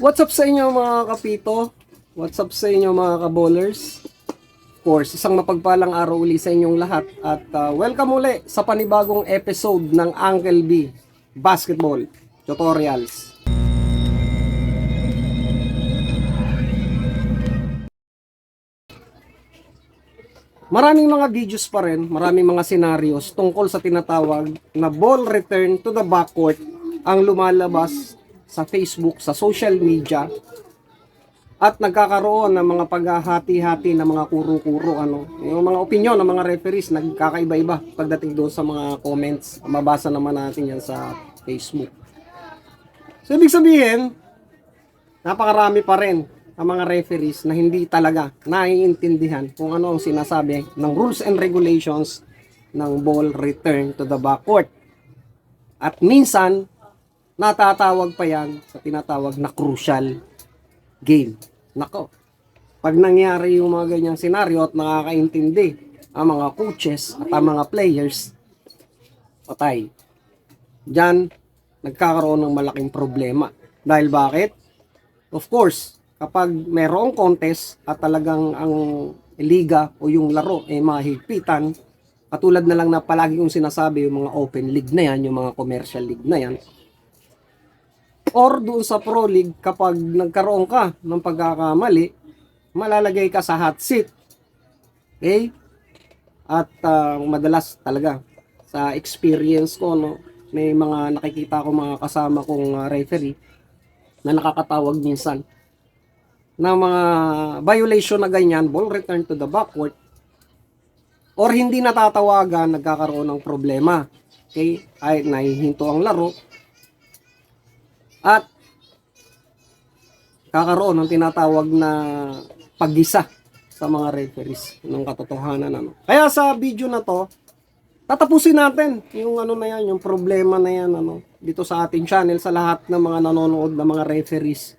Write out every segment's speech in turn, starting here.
What's up sa inyo mga kapito? What's up sa inyo mga kabowlers? Of course, isang mapagpalang araw uli sa inyong lahat at welcome uli sa panibagong episode ng Uncle B Basketball Tutorials. Maraming mga videos pa rin, maraming mga scenarios tungkol sa tinatawag na ball return to the backcourt ang lumalabas sa Facebook, sa social media, at nagkakaroon ng mga paghahati-hati ng mga kuro-kuro, yung mga opinion ng mga referees nagkakaiba-iba pagdating doon sa mga comments. Mabasa naman natin yan sa Facebook. So ibig sabihin, napakarami pa rin ang mga referees na hindi talaga naiintindihan kung ano ang sinasabi ng rules and regulations ng ball return to the backcourt. At minsan, natatawag pa yan sa tinatawag na crucial game. Nako, pag nangyari yung mga ganyang senaryo at nakakaintindi ang mga coaches at ang mga players, patay. Diyan, nagkakaroon ng malaking problema. Dahil bakit? Of course, kapag mayroong contest at talagang ang liga o yung laro ay mahigpitan, katulad na lang na palagi kong sinasabi yung mga open league na yan, yung mga commercial league na yan, or doon sa Pro League, kapag nagkaroon ka ng pagkakamali, malalagay ka sa hot seat. Okay? At madalas talaga, sa experience ko, may mga nakikita ko mga kasama kong referee na nakakatawag minsan ng mga violation na ganyan, ball return to the backcourt, or hindi natatawagan, nagkakaroon ng problema. Okay? Ay nahihinto ang laro, at kakaroon ng tinatawag na paggisa sa mga referees ng katotohanan. Kaya sa video na to, tatapusin natin yung na yan, yung problema na yan dito sa ating channel, sa lahat ng mga nanonood na mga referees.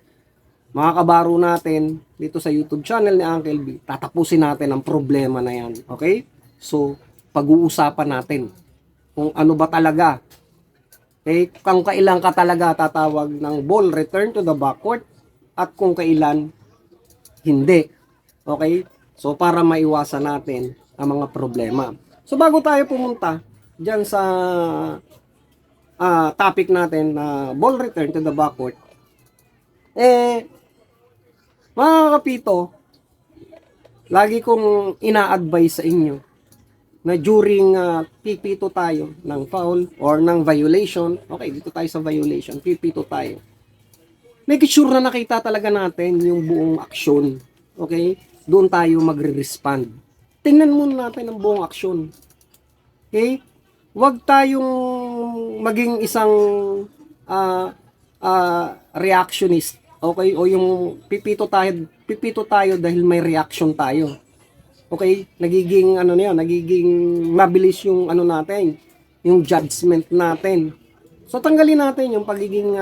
Mga kabaro natin dito sa YouTube channel ni Uncle B, tatapusin natin ang problema na yan. Okay? So, pag-uusapan natin kung ano ba talaga, kung kailan ka talaga tatawag ng ball return to the backcourt at kung kailan hindi. Okay? So, para maiwasan natin ang mga problema. So, bago tayo pumunta dyan sa topic natin na ball return to the backcourt, mga kapito, lagi kong ina-advise sa inyo na during pipito tayo ng foul or ng violation, okay, dito tayo sa violation, pipito tayo. Make sure na nakita talaga natin yung buong aksyon. Okay? Doon tayo magre-respond. Tingnan muna natin ang buong aksyon. Okay? Huwag tayong maging isang reactionist. Okay? O yung pipito tayo dahil may reaction tayo. Okay, nagiging nagiging mabilis yung natin, yung judgment natin. So tanggalin natin yung pagiging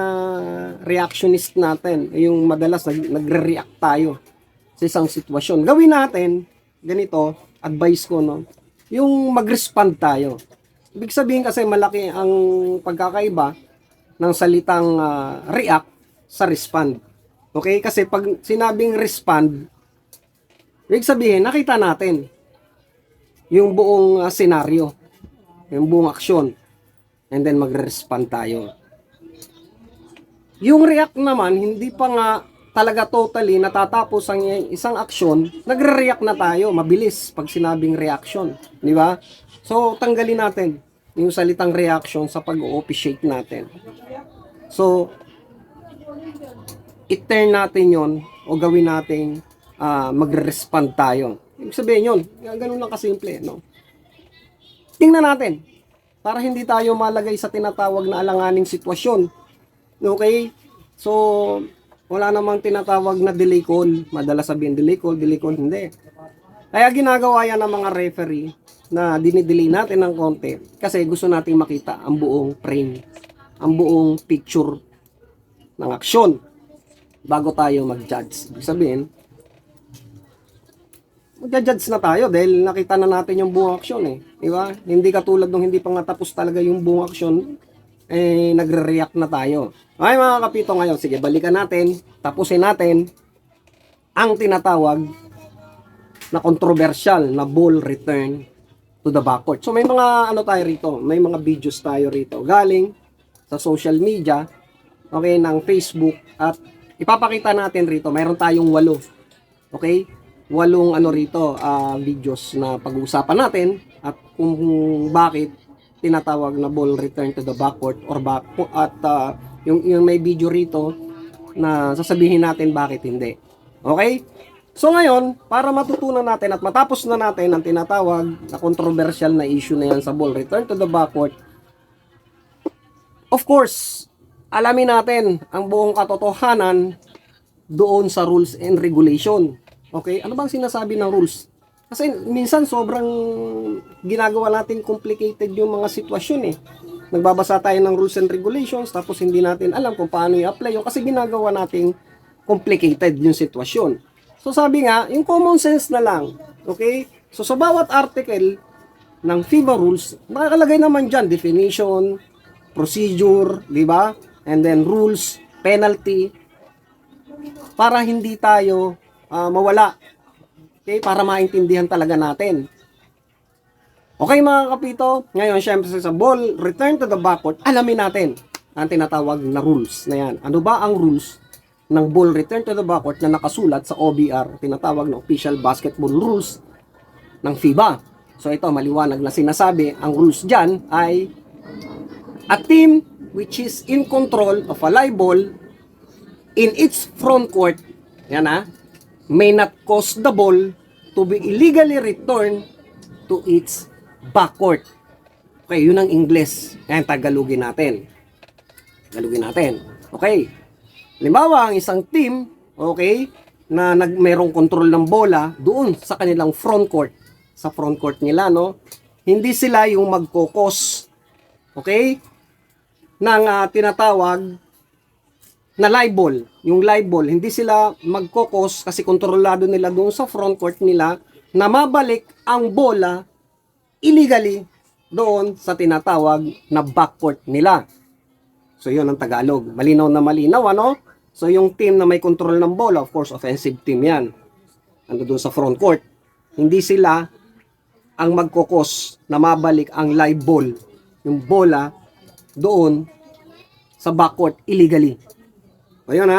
reactionist natin, yung madalas nagre-react tayo sa isang sitwasyon. Gawin natin ganito, advice ko yung mag-respond tayo. Ibig sabihin kasi malaki ang pagkakaiba ng salitang react sa respond. Okay? Kasi pag sinabing respond, ibig sabihin, nakita natin yung buong senaryo, yung buong aksyon, and then magre-respond tayo. Yung react naman, hindi pa nga talaga totally natatapos ang isang aksyon, nagre-react na tayo, mabilis pag sinabing reaction. Di ba? So, tanggalin natin yung salitang reaction sa pag-o-officiate natin. So, i-turn natin yon o gawin natin magre-respond tayo. Ibig sabihin yun, ganun lang kasimple, Tingnan natin, para hindi tayo malagay sa tinatawag na alanganing sitwasyon. Okay? So, wala namang tinatawag na delay call. Madalas sabihin delay call, hindi. Kaya ginagawa yan ng mga referee na dinidelay natin ng konti kasi gusto nating makita ang buong frame, ang buong picture ng aksyon bago tayo mag-judge. Ibig sabihin, mag-judge na tayo dahil nakita na natin yung buong aksyon Di ba? Hindi katulad nung hindi pa nga tapos talaga yung buong aksyon, nagre-react na tayo. Okay mga kapito, ngayon, sige, balikan natin, tapusin natin ang tinatawag na controversial na ball return to the backcourt. So may mga ano tayo rito, may mga videos tayo rito galing sa social media, okay, ng Facebook, at ipapakita natin rito, mayroon tayong 8, okay, 8 ano rito, videos na pag-uusapan natin at kung bakit tinatawag na ball return to the backcourt or at yung may video rito na sasabihin natin bakit hindi. Okay? So ngayon, para matutunan natin at matapos na natin ang tinatawag na controversial na issue na yan sa ball return to the backcourt, of course, alamin natin ang buong katotohanan doon sa rules and regulation. Okay? Ano bang sinasabi ng rules? Kasi minsan sobrang ginagawa natin complicated yung mga sitwasyon eh. Nagbabasa tayo ng rules and regulations tapos hindi natin alam kung paano i-apply yun kasi ginagawa natin complicated yung sitwasyon. So sabi nga, yung common sense na lang. Okay? So sa bawat article ng FIBA rules, nakakalagay naman dyan definition, procedure, di ba? And then rules, penalty, para hindi tayo mawala. Okay? Para maintindihan talaga natin. Okay mga kapito, ngayon syempre sa ball return to the backcourt, alamin natin ang tinatawag na rules na yan. Ano ba ang rules ng ball return to the backcourt na nakasulat sa OBR, tinatawag na Official Basketball Rules ng FIBA. So ito, maliwanag na sinasabi, ang rules dyan ay a team which is in control of a live ball in its front court, yan may not cause the ball to be illegally returned to its backcourt. Okay, yun ang English. Yan, Tagalogin natin. Okay. Halimbawa, ang isang team, okay, na merong control ng bola doon sa kanilang front court, sa front court nila, no? Hindi sila yung magkokos, okay, ng tinatawag na live ball. Yung live ball, hindi sila magkokos kasi kontrolado nila doon sa front court nila na mabalik ang bola illegally doon sa tinatawag na backcourt nila. So, yun ang Tagalog. Malinaw na malinaw, ano? So, yung team na may control ng bola, of course, offensive team yan. Ando doon sa front court. Hindi sila ang magkokos na mabalik ang live ball, yung bola, doon sa backcourt illegally. Ayun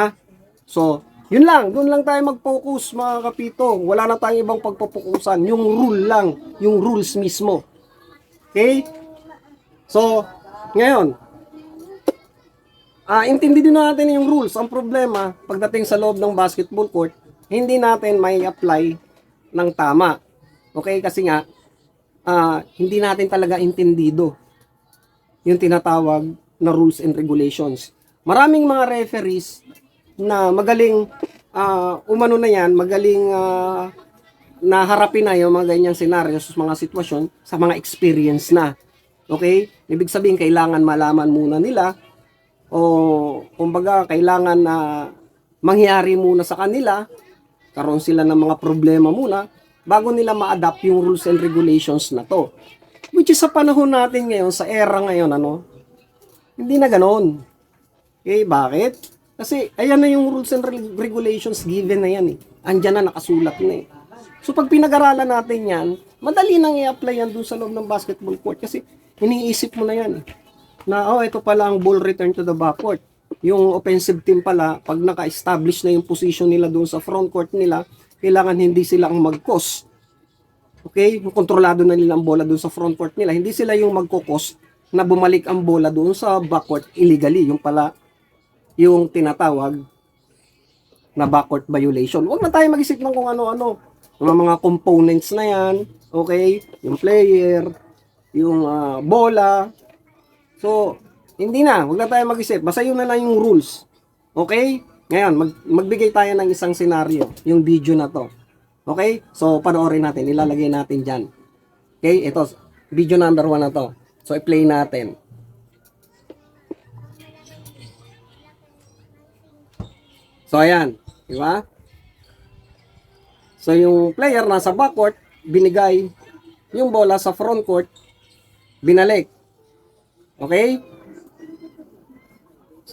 So, yun lang. Doon lang tayo mag-focus mga kapito. Wala na tayong ibang pagpapukusan. Yung rule lang. Yung rules mismo. Okay? So, ngayon, intindi din natin yung rules. Ang problema, pagdating sa loob ng basketball court, hindi natin may apply ng tama. Okay? Kasi nga, hindi natin talaga intindido yung tinatawag na rules and regulations. Maraming mga referees na magaling, umano na yan, magaling naharapin na yung mga ganyang senaryo sa mga sitwasyon sa mga experience na. Okay? Ibig sabihin, kailangan malaman muna nila o kumbaga kailangan na mangyari muna sa kanila, karoon sila ng mga problema muna bago nila ma-adapt yung rules and regulations na to. Which is sa panahon natin ngayon, sa era ngayon, hindi na ganoon. Okay, bakit? Kasi ayan na yung rules and regulations given na yan Andyan na, nakasulat na So pag pinag-aralan natin yan, madali nang i-apply yan dun sa loob ng basketball court kasi iniisip mo na yan na ito pala ang ball return to the backcourt. Yung offensive team pala, pag naka-establish na yung position nila doon sa front court nila, kailangan hindi sila ang mag-cause. Okay? Yung kontrolado na nila ang bola doon sa front court nila, hindi sila yung mag-cause na bumalik ang bola doon sa backcourt illegally. Yung pala, yung tinatawag na backcourt violation. Huwag na tayo mag-isip ng kung ano-ano. Mga components na yan, okay? Yung player, yung bola. So, hindi na. Huwag na tayo mag-isip. Basta yun na lang yung rules. Okay? Ngayon, magbigay tayo ng isang senaryo. Yung video na to. Okay? So, panoorin natin. Ilalagay natin dyan. Okay? Ito. Video number 1 na to. So, i-play natin. So, ayan. Diba? So, yung player nasa backcourt, binigay yung bola sa front court, binalik. Okay?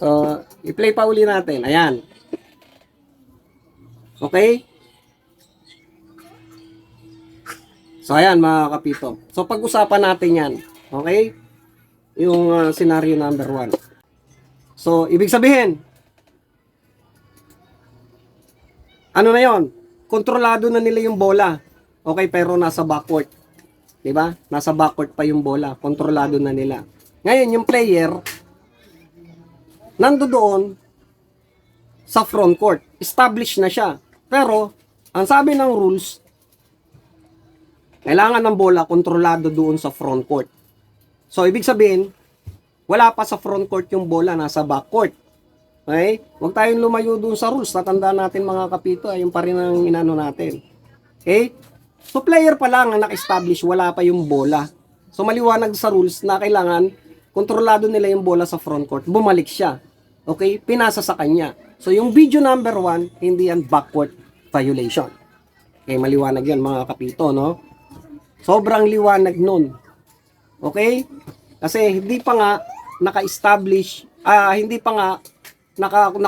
So, i-play pa uli natin. Ayan. Okay? So, ayan mga kapito. So, pag-usapan natin yan. Okay? Yung scenario number 1. So, ibig sabihin, ano na yon? Kontrolado na nila yung bola. Okay, pero nasa backcourt. Diba? Nasa backcourt pa yung bola. Kontrolado na nila. Ngayon, yung player, nandoon sa front court. Established na siya. Pero, ang sabi ng rules, kailangan ng bola kontrolado doon sa front court. So, ibig sabihin, wala pa sa front court yung bola, nasa back court. Okay? Huwag tayong lumayo doon sa rules. Tatandaan natin mga kapito, yung pa rin ang inano natin. Okay? So, player pa lang ang naka-establish, wala pa yung bola. So, maliwanag sa rules na kailangan kontrolado nila yung bola sa front court. Bumalik siya. Okay? Pinasa sa kanya. So, yung video number 1, hindi yan backcourt violation. Okay? Maliwanag yan mga kapito, no? Sobrang liwanag nun. Okay? Kasi hindi pa nga naka-establish, hindi pa nga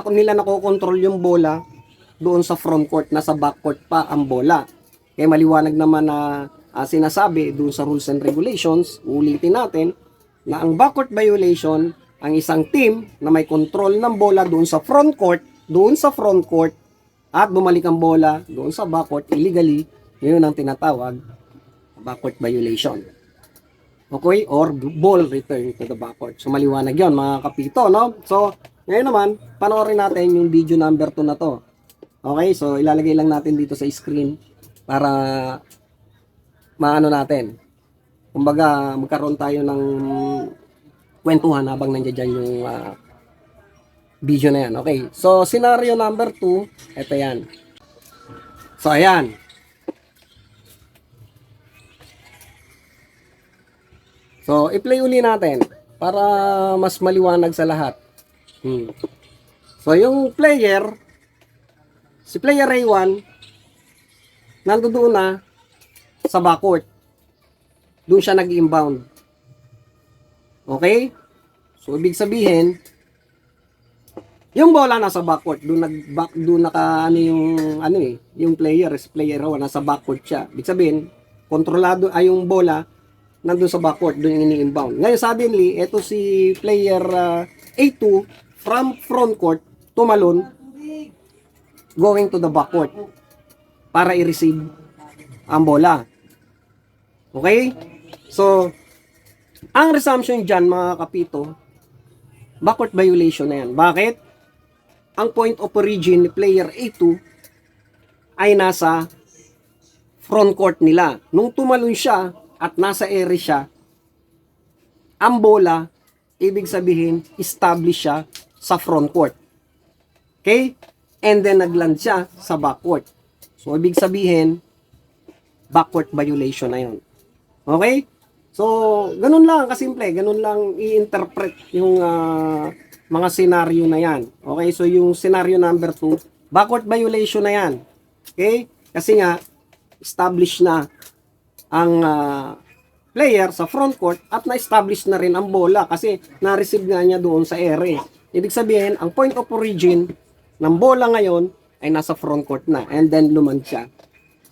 nila nakokontrol yung bola doon sa front court, nasa back court pa ang bola. Kaya maliwanag naman na sinasabi doon sa rules and regulations, ulitin natin, na ang backcourt violation, ang isang team na may control ng bola doon sa front court, at bumalik ang bola doon sa backcourt illegally, yun ang tinatawag backcourt violation. Okay? Or ball return to the backcourt. So, maliwanag yun, mga kapito, no? So, ngayon naman, panoorin natin yung video number 2 na to. Okay? So, ilalagay lang natin dito sa screen para maano natin. Kumbaga, magkaroon tayo ng kwentuhan habang nandiyan dyan yung video na yan. Okay? So, scenario number 2, ito yan. So, ayan. So, i-play uli natin para mas maliwanag sa lahat. So, yung player, si player A1, nandoon na sa backcourt. Doon siya nag-inbound. Okay? So, ibig sabihin, yung bola nasa backcourt, doon yung player 1 nasa backcourt siya. Ibig sabihin, kontrolado ay yung bola nandun sa backcourt, doon yung ini-inbound. Ngayon, suddenly, eto si player A2 from front court, tumalon, going to the backcourt para i-receive ang bola. Okay? So, ang resumption dyan, mga kapito, backcourt violation na yan. Bakit? Ang point of origin ni player A2 ay nasa front court nila. Nung tumalon siya, at nasa area siya, ang bola, ibig sabihin, establish siya sa front court. Okay? And then, nagland siya sa backcourt. So, ibig sabihin, backcourt violation na yun. Okay? So, ganun lang, kasimple. Ganun lang i-interpret yung mga scenario na yan. Okay? So, yung scenario number 2, backcourt violation na yan. Okay? Kasi nga, establish na ang player sa front court at na-establish na rin ang bola kasi na-receive nga niya doon sa area. Ibig sabihin, ang point of origin ng bola ngayon ay nasa front court na and then luman siya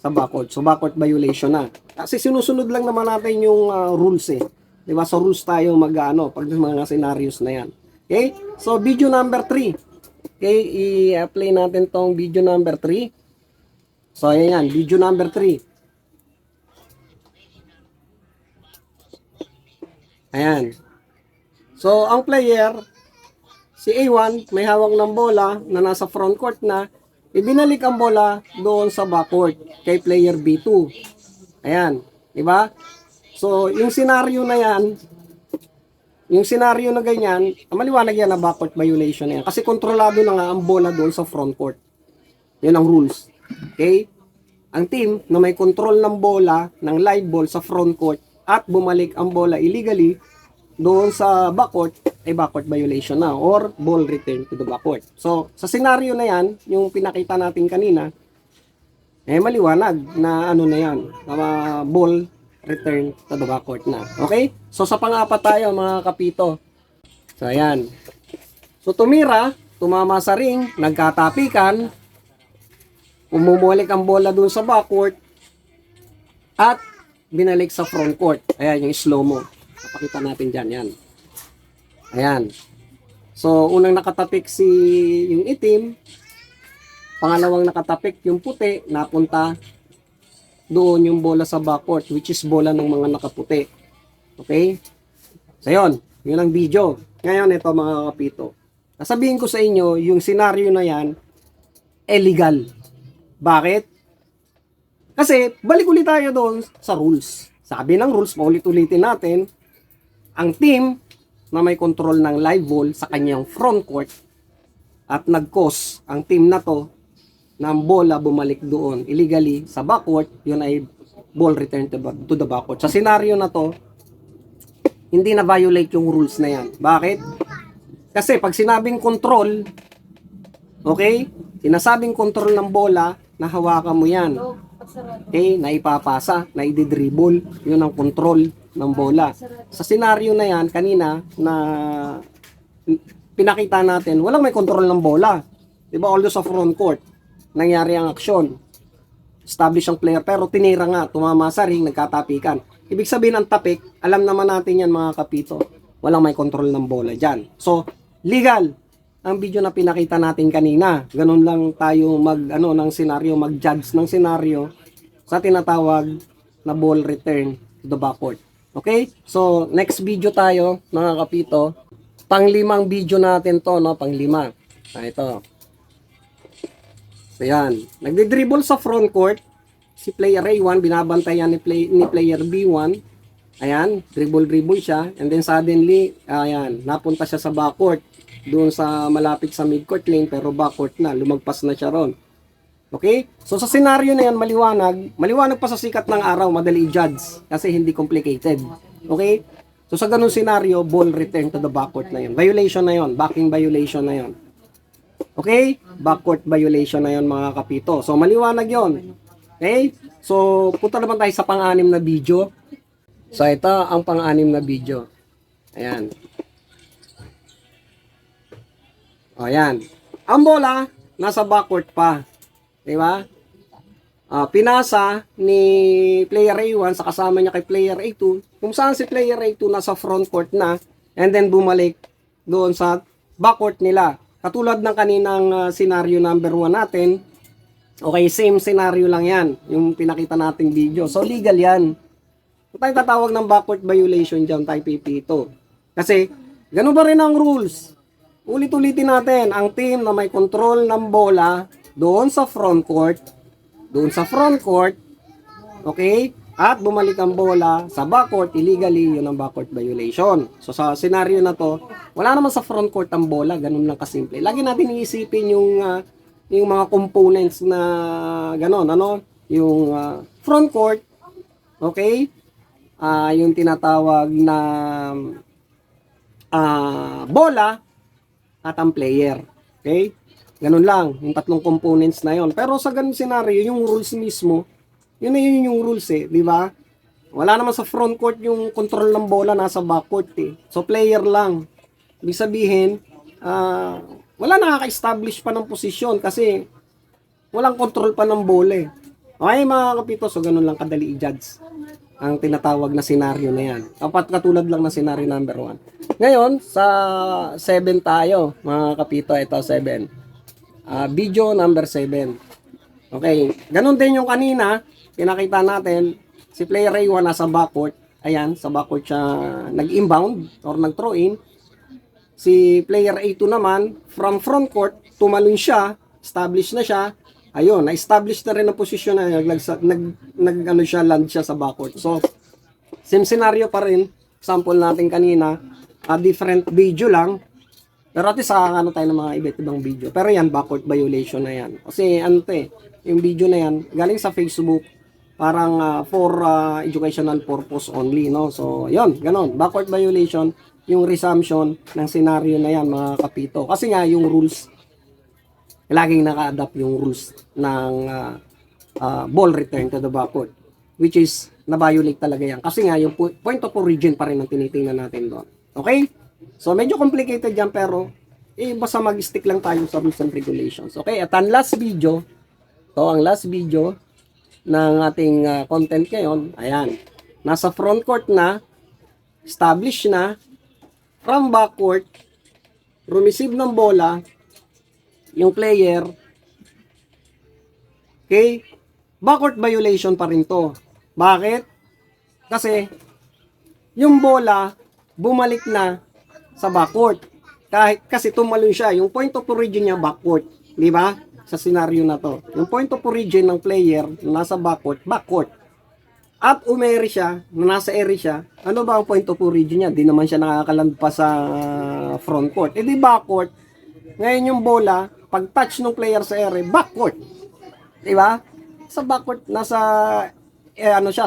sa backcourt. So, backcourt violation na. Kasi sinusunod lang naman natin yung rules eh. Diba? So, rules tayo pag mga scenarios na yan. Okay? So, video number 3. Okay? I-play natin tong video number 3. So, ayan yan. Video number 3. Ayan. So, ang player, si A1, may hawak ng bola na nasa front court na, ibinalik ang bola doon sa backcourt kay player B2. Ayan. Diba? So, yung senaryo na yan, yung senaryo na ganyan, maliwanag yan na backcourt violation na yan. Kasi kontrolado na nga ang bola doon sa front court. Yan ang rules. Okay? Ang team na may control ng bola, ng live ball sa front court, at bumalik ang bola illegally doon sa backcourt, ay backcourt violation na or ball return to the backcourt. So, sa senaryo na yan, yung pinakita natin kanina, maliwanag na ano na yan, ball return to the backcourt na. Okay? So, sa pang-apat tayo mga kapito. So, ayan. So tumira, tumama sa ring, nagkatapikan, umumulik ang bola dun sa backcourt, at binalik sa front court. Ayan yung slow mo. Napakita natin dyan, yan. Ayan. So, unang nakatapik yung itim, pangalawang nakatapik yung puti, napunta doon yung bola sa backcourt, which is bola ng mga nakaputi. Okay? So, yun ang video. Ngayon, ito mga kapito. Sasabihin ko sa inyo, yung senaryo na yan, illegal. Bakit? Kasi, balik ulit tayo doon sa rules. Sabi ng rules, paulit-ulitin natin, ang team na may control ng live ball sa kanyang front court at nag-cause ang team na to ng bola bumalik doon illegally sa backcourt, yun ay ball return to the backcourt. Sa senaryo na to, hindi na violate yung rules na yan. Bakit? Kasi pag sinabing control, okay, sinasabing control ng bola, nahawakan mo yan. Okay, naipapasa, naididribble, yun ang control ng bola. Sa senaryo na yan, kanina, na pinakita natin, walang may control ng bola. Diba, although sa front court, nangyari ang aksyon. Establish ang player, pero tinira nga, tumama sa ring, nagkatapikan. Ibig sabihin ang tapik, alam naman natin yan mga kapito, walang may control ng bola dyan. So, legal ang video na pinakita natin kanina. Ganun lang tayo ng senaryo, mag-judge ng senaryo sa tinatawag na ball return to the backcourt. Okay? So, next video tayo, mga kapito. Panglimang video natin to, no? Panglima. Ito. So, yan. Nagdi-dribble sa front court. Si player A1, binabantayan ni player B1. Ayan, dribble siya. And then suddenly, ayan, napunta siya sa backcourt. Doon sa malapit sa midcourt lane, pero backcourt na, lumagpas na siya ron. Okay? So sa senaryo na yan, maliwanag pa sa sikat ng araw, madali i-judge kasi hindi complicated. Okay? So sa ganung senaryo, ball return to the backcourt na yun. Violation na yun, backing violation na yun. Okay? Backcourt violation na yun mga kapito. So maliwanag yun. Okay? So punta naman tayo sa pang-anim na video. So ito ang pang-anim na video. Ayan. O, yan. Ang bola, nasa backcourt pa. Diba? Pinasa ni player A1 sa kasama niya kay player A2. Kung saan si player A2 nasa front court na, and then bumalik doon sa backcourt nila. Katulad ng kaninang scenario number 1 natin. Okay, same scenario lang yan. Yung pinakita nating video. So, legal yan. Kung tayo tatawag ng backcourt violation dyan, tayo pipito. Kasi, ganun ba rin ang rules? Ulit-ulitin natin, ang team na may control ng bola doon sa front court, okay, at bumalik ang bola sa backcourt illegally, yun ang backcourt violation. So sa senaryo na to, wala naman sa front court ang bola, ganun lang kasimple. Lagi natin iisipin yung mga components na ganon, yung front court, okay, yung tinatawag na bola, at ang player. Okay? Ganun lang. Yung tatlong components na yon. Pero sa ganun scenario, yung rules mismo, yun na yun yung rules eh. Di ba? Wala naman sa front court yung control ng bola, nasa backcourt eh. So, player lang. Ibig sabihin, wala nakaka-establish pa ng posisyon kasi walang control pa ng bola eh. Okay mga kapito, so ganun lang kadali i-judge ang tinatawag na senaryo na yan. Katulad lang ng senaryo number 1. Ngayon, sa 7 tayo, mga kapito, ito 7. Video number 7. Okay, ganun din yung kanina, pinakita natin, si player A1 nasa backcourt, ayan, sa backcourt siya nag-inbound or nag-throw in. Si player A2 naman, from front court, tumalon siya, establish na siya, ayun, na-establish na rin ang posisyon na land siya sa backcourt. So, same scenario pa rin. Example natin kanina, different video lang. Pero at least tayo ng mga iba't ibang video. Pero yan, backcourt violation na yan. Kasi yung video na yan, galing sa Facebook, parang for educational purpose only, no? So, yun, ganon. Backcourt violation, yung resumption ng scenario na yan, mga kapito. Kasi nga, yung rules, laging naka-adapt yung rules ng ball return to the backcourt, which is na-violate talaga yan. Kasi nga, yung point of origin pa rin ang tinitingnan natin doon. Okay? So, medyo complicated yan, pero basta mag-stick lang tayo sa rules and regulations. Okay, at ang last video, ng ating content ngayon, ayan, nasa front court na, established na, from backcourt, receive ng bola, yung player, okay, backcourt violation pa rin to. Bakit? Kasi, yung bola, bumalik na sa backcourt. Kasi tumalon siya, yung point of origin niya backcourt, di ba? Sa scenario na to. Yung point of origin ng player na nasa backcourt. At umeri siya, na nasa area siya, ano ba ang point of origin niya? Di naman siya nakakaland pa sa front court. E di backcourt, ngayon yung bola, pag touch ng player sa area, backcourt. Di ba? Sa backcourt, nasa,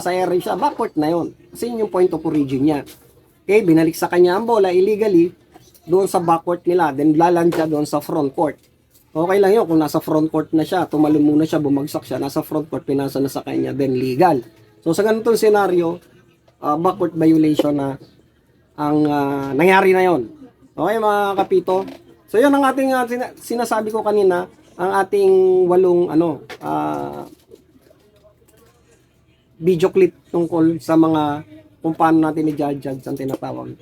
sa area siya, backcourt na yon. Kasi yun yung point of origin niya. Okay, binalik sa kanya ang bola illegally, doon sa backcourt nila, then laland siya doon sa front court. Okay lang yun, kung nasa front court na siya, tumalon muna siya, bumagsak siya, nasa front court, pinasa na sa kanya, then legal. So sa ganitong scenario, backcourt violation na ang nangyari na yon. Okay mga kapito? So yun ang ating sinasabi ko kanina, ang ating 8 video clip tungkol sa mga kung paano natin i-judge ang tinatawag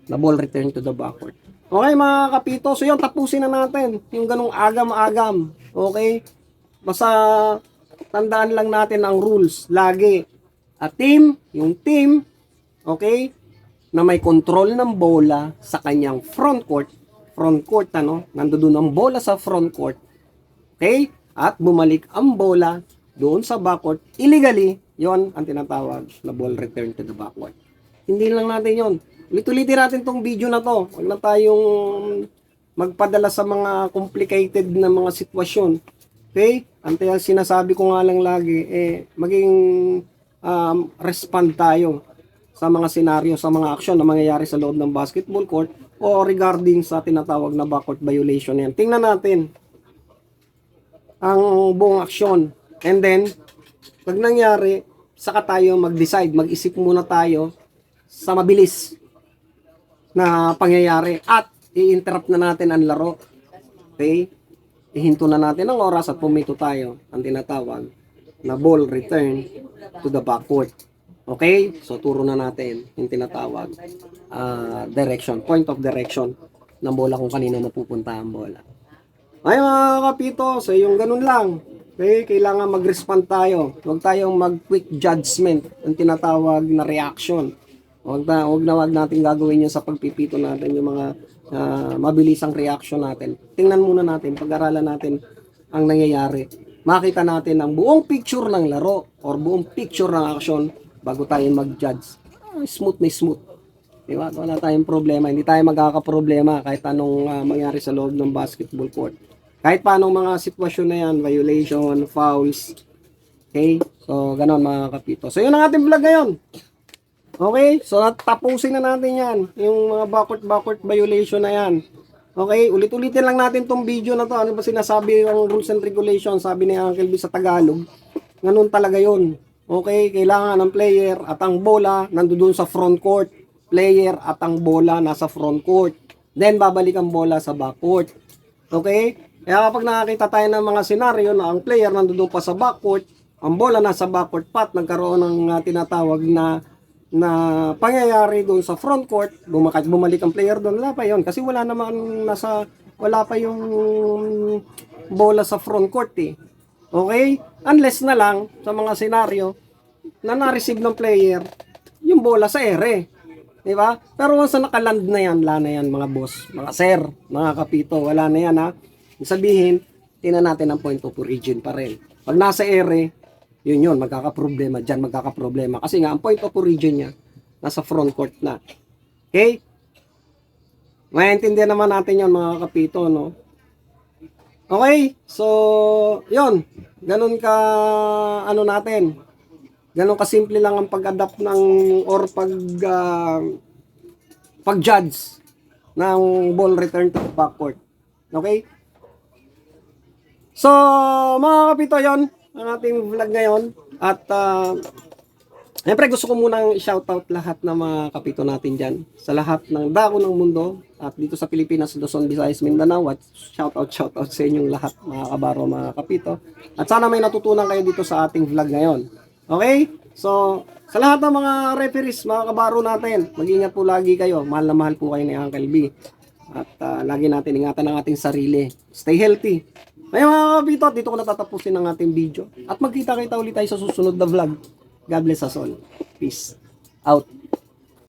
na ball return to the backcourt. Okay mga kapito, so yun, tapusin na natin yung ganung agam-agam. Okay? Basta tandaan lang natin ang rules lagi. Yung team, okay, na may control ng bola sa kanyang front court, nandoon ang bola sa front court, okay, at bumalik ang bola doon sa backcourt illegally, yon ang tinatawag na ball return to the backcourt. Hindi lang natin yon. Ulit-ulitin natin tong video na to. Huwag na tayong magpadala sa mga complicated na mga sitwasyon. Okay? Ang sinasabi ko nga lang lagi, maging respond tayo sa mga senaryo, sa mga aksyon na mangyayari sa loob ng basketball court o regarding sa tinatawag na backcourt violation yan. Tingnan natin ang buong aksyon. And then, pag nangyari, saka tayo mag-decide, mag-isip muna tayo sa mabilis na pangyayari at i-interrupt na natin ang laro. Okay? Ihinto na natin ang oras at pumito tayo ang tinatawag na ball return to the backcourt. Okay? So, turo na natin yung tinatawag direction, point of direction ng bola kung kanino mapupunta ang bola. Ay mga kapito, so yung ganun lang. Okay? Kailangan mag-respond tayo. Huwag tayong mag-quick judgment, ang tinatawag na reaction. Huwag natin gagawin yun sa pagpipito natin yung mga mabilisang reaction natin. Tingnan muna natin, pag-aralan natin ang nangyayari. Makita natin ang buong picture ng laro or buong picture ng action bago tayo mag-judge. Smooth na smooth. Diba? Wala tayong problema. Hindi tayo magkakaproblema kahit anong mangyari sa loob ng basketball court. Kahit paanong mga sitwasyon na yan, violation, fouls. Okay? So, ganon mga kapito. So, yun ang ating vlog ngayon. Okay, so tapusin na natin yan, yung mga backcourt violation na yan. Okay, ulit-ulitin lang natin tong video na to. Ano ba sinasabi ng rules and regulations? Sabi ni Uncle B sa Tagalog, ganun talaga yun. Okay, kailangan ng player at ang bola nandoon sa front court. Player at ang bola nasa front court. Then babalik ang bola sa backcourt. Okay, kaya kapag nakakita tayo ng mga senaryo na ang player nandoon pa sa backcourt, ang bola nasa backcourt pa at nagkaroon ng tinatawag na pangyayari doon sa front court, bumalik ang player doon, wala pa yun. Kasi wala pa yung bola sa front court eh. Okay? Unless na lang, sa mga senaryo, na na-receive ng player, yung bola sa ere. Diba? Pero once na nakaland na yan, wala na yan mga boss, mga sir, mga kapito, wala na yan ha. Sabihin, tingnan natin ang point of origin pa rin. Pag nasa ere, yun, magkakaproblema dyan, magkakaproblema. Kasi nga, ang point of origin niya, nasa front court na. Okay? Maintindihan naman natin yun, mga kapito, no? Okay? So, yun. Ganun ka, ganun kasimple lang ang pag-adapt ng, or pag-judge ng ball return to backcourt. Okay? So, mga kapito, yun ang ating vlog ngayon at Siyempre, gusto ko munang shoutout lahat ng mga kapito natin dyan. Sa lahat ng dako ng mundo at dito sa Pilipinas, Luzon, Visayas, Mindanao. At shoutout sa inyong lahat, mga kabaro, mga kapito. At sana may natutunan kayo dito sa ating vlog ngayon. Okay? So, sa lahat ng mga referees, mga kabaro natin, mag-ingat po lagi kayo. Mahal na mahal po kayo ni Uncle B. At lagi natin ingatan ang ating sarili. Stay healthy. Ngayon mga kapito, dito ko natatapusin ang ating video. At magkita-kita ulit tayo sa susunod na vlog. God bless us all. Peace out.